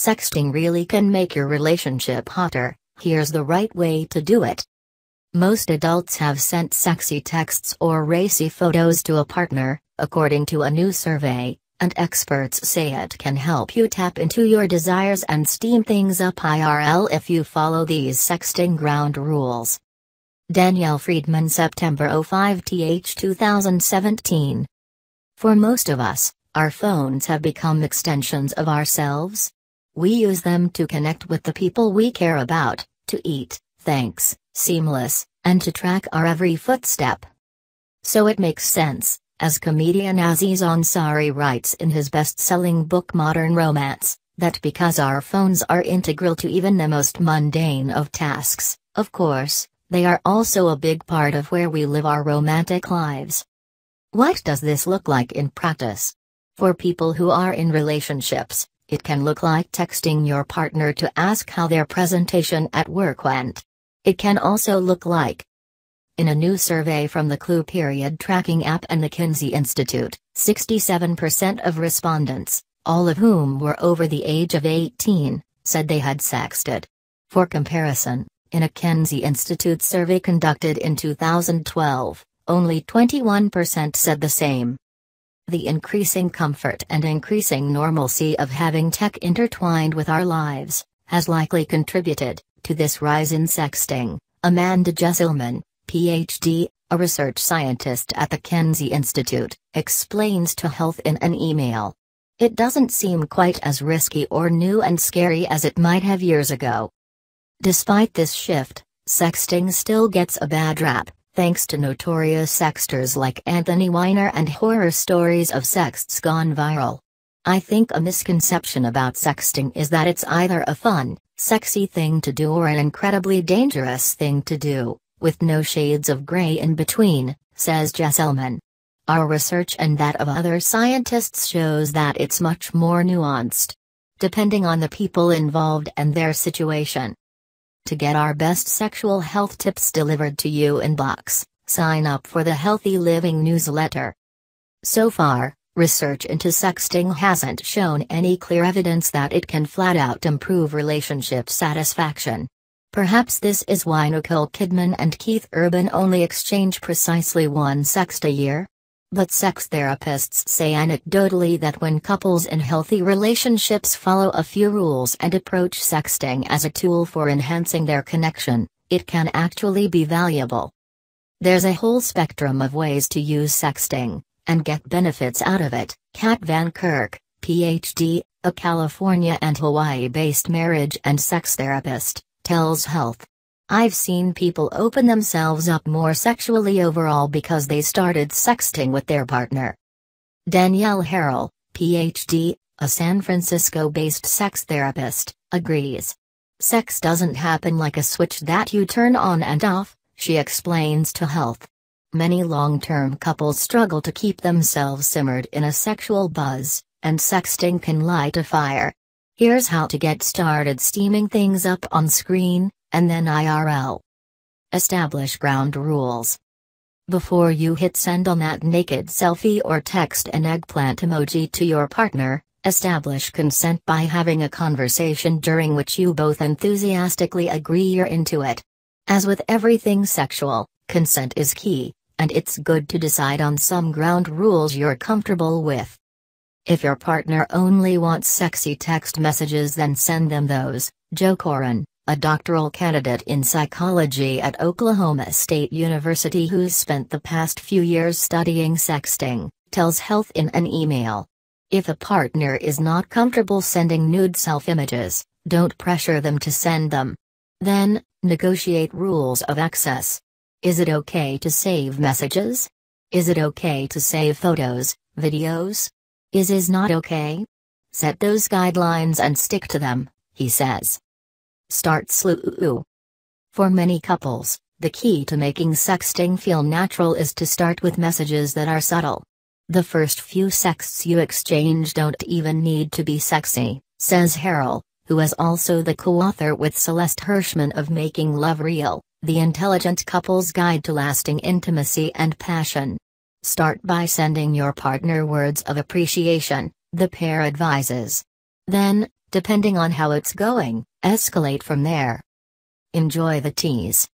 Sexting really can make your relationship hotter. Here's the right way to do it. Most adults have sent sexy texts or racy photos to a partner, according to a new survey, and experts say it can help you tap into your desires and steam things up IRL if you follow these sexting ground rules. Danielle Friedman, September 05, 2017. For most of us, our phones have become extensions of ourselves. We use them to connect with the people we care about, to eat, thanks, seamless, and to track our every footstep. So it makes sense, as comedian Aziz Ansari writes in his best-selling book Modern Romance, that because our phones are integral to even the most mundane of tasks, of course, they are also a big part of where we live our romantic lives. What does this look like in practice? For people who are in relationships, it can look like texting your partner to ask how their presentation at work went. It can also look like, in a new survey from the Clue Period tracking app and the Kinsey Institute, 67% of respondents, all of whom were over the age of 18, said they had sexted. For comparison, in a Kinsey Institute survey conducted in 2012, only 21% said the same. The increasing comfort and increasing normalcy of having tech intertwined with our lives has likely contributed to this rise in sexting, Amanda Jesselman, Ph.D., a research scientist at the Kinsey Institute, explains to Health in an email. It doesn't seem quite as risky or new and scary as it might have years ago. Despite this shift, sexting still gets a bad rap, thanks to notorious sexters like Anthony Weiner and horror stories of sexts gone viral. I think a misconception about sexting is that it's either a fun, sexy thing to do or an incredibly dangerous thing to do, with no shades of gray in between, says Jesselman. Our research and that of other scientists shows that it's much more nuanced, depending on the people involved and their situation. To get our best sexual health tips delivered to you in box, sign up for the Healthy Living newsletter. So far, research into sexting hasn't shown any clear evidence that it can flat-out improve relationship satisfaction. Perhaps this is why Nicole Kidman and Keith Urban only exchange precisely one sext a year? But sex therapists say anecdotally that when couples in healthy relationships follow a few rules and approach sexting as a tool for enhancing their connection, it can actually be valuable. There's a whole spectrum of ways to use sexting and get benefits out of it. Kat Van Kirk, Ph.D., a California and Hawaii-based marriage and sex therapist, tells Health. I've seen people open themselves up more sexually overall because they started sexting with their partner. Danielle Harrell, Ph.D., a San Francisco-based sex therapist, agrees. Sex doesn't happen like a switch that you turn on and off, she explains to Health. Many long-term couples struggle to keep themselves simmered in a sexual buzz, and sexting can light a fire. Here's how to get started steaming things up on screen, and then IRL. Establish ground rules. Before you hit send on that naked selfie or text an eggplant emoji to your partner, establish consent by having a conversation during which you both enthusiastically agree you're into it. As with everything sexual, consent is key, and it's good to decide on some ground rules you're comfortable with. If your partner only wants sexy text messages, then send them those. Joe Coran, a doctoral candidate in psychology at Oklahoma State University who's spent the past few years studying sexting, tells Health in an email. If a partner is not comfortable sending nude self-images, don't pressure them to send them. Then, negotiate rules of access. Is it okay to save messages? Is it okay to save photos, videos? Is not okay? Set those guidelines and stick to them, he says. Start slow. For many couples, the key to making sexting feel natural is to start with messages that are subtle. The first few sexts you exchange don't even need to be sexy, says Harrell, who is also the co-author with Celeste Hirschman of Making Love Real, The Intelligent Couple's Guide to Lasting Intimacy and Passion. Start by sending your partner words of appreciation, the pair advises. Then, Depending on how it's going, escalate from there. Enjoy the tease.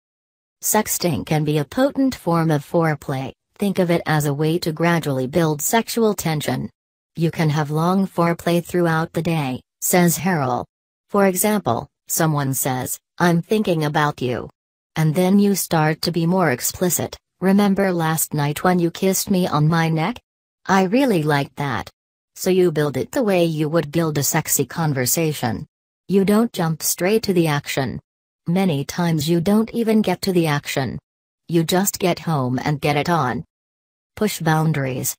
Sexting can be a potent form of foreplay. Think of it as a way to gradually build sexual tension. You can have long foreplay throughout the day, says Harold. For example, someone says, "I'm thinking about you." And then you start to be more explicit. "Remember last night when you kissed me on my neck? I really liked that." So you build it the way you would build a sexy conversation. You don't jump straight to the action. Many times you don't even get to the action. You just get home and get it on. Push boundaries.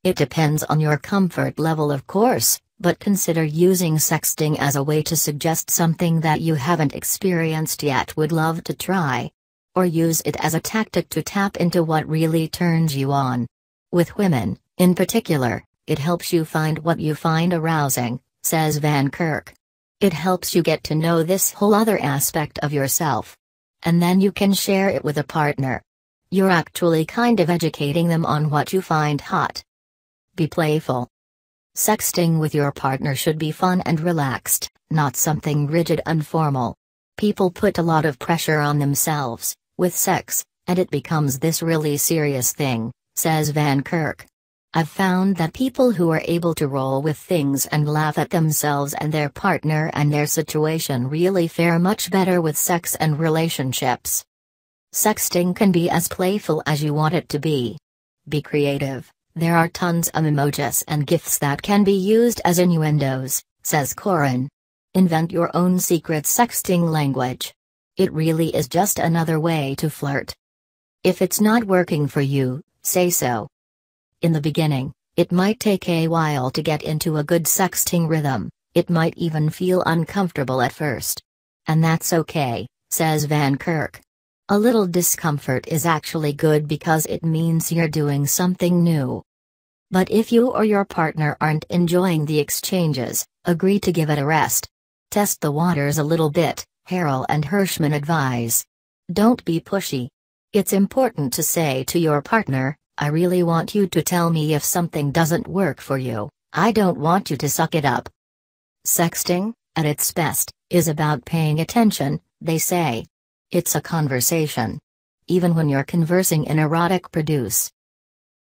It depends on your comfort level, of course, but consider using sexting as a way to suggest something that you haven't experienced yet would love to try. Or use it as a tactic to tap into what really turns you on. With women, in particular, it helps you find what you find arousing, says Van Kirk. It helps you get to know this whole other aspect of yourself. And then you can share it with a partner. You're actually kind of educating them on what you find hot. Be playful. Sexting with your partner should be fun and relaxed, not something rigid and formal. People put a lot of pressure on themselves with sex, and it becomes this really serious thing, says Van Kirk. I've found that people who are able to roll with things and laugh at themselves and their partner and their situation really fare much better with sex and relationships. Sexting can be as playful as you want it to be. Be creative. There are tons of emojis and GIFs that can be used as innuendos, says Corin. Invent your own secret sexting language. It really is just another way to flirt. If it's not working for you, say so. In the beginning, it might take a while to get into a good sexting rhythm. It might even feel uncomfortable at first. And that's okay, says Van Kirk. A little discomfort is actually good because it means you're doing something new. But if you or your partner aren't enjoying the exchanges, agree to give it a rest. Test the waters a little bit, Harrell and Hirschman advise. Don't be pushy. It's important to say to your partner, "I really want you to tell me if something doesn't work for you. I don't want you to suck it up." Sexting, at its best, is about paying attention, they say. It's a conversation. Even when you're conversing in erotic produce,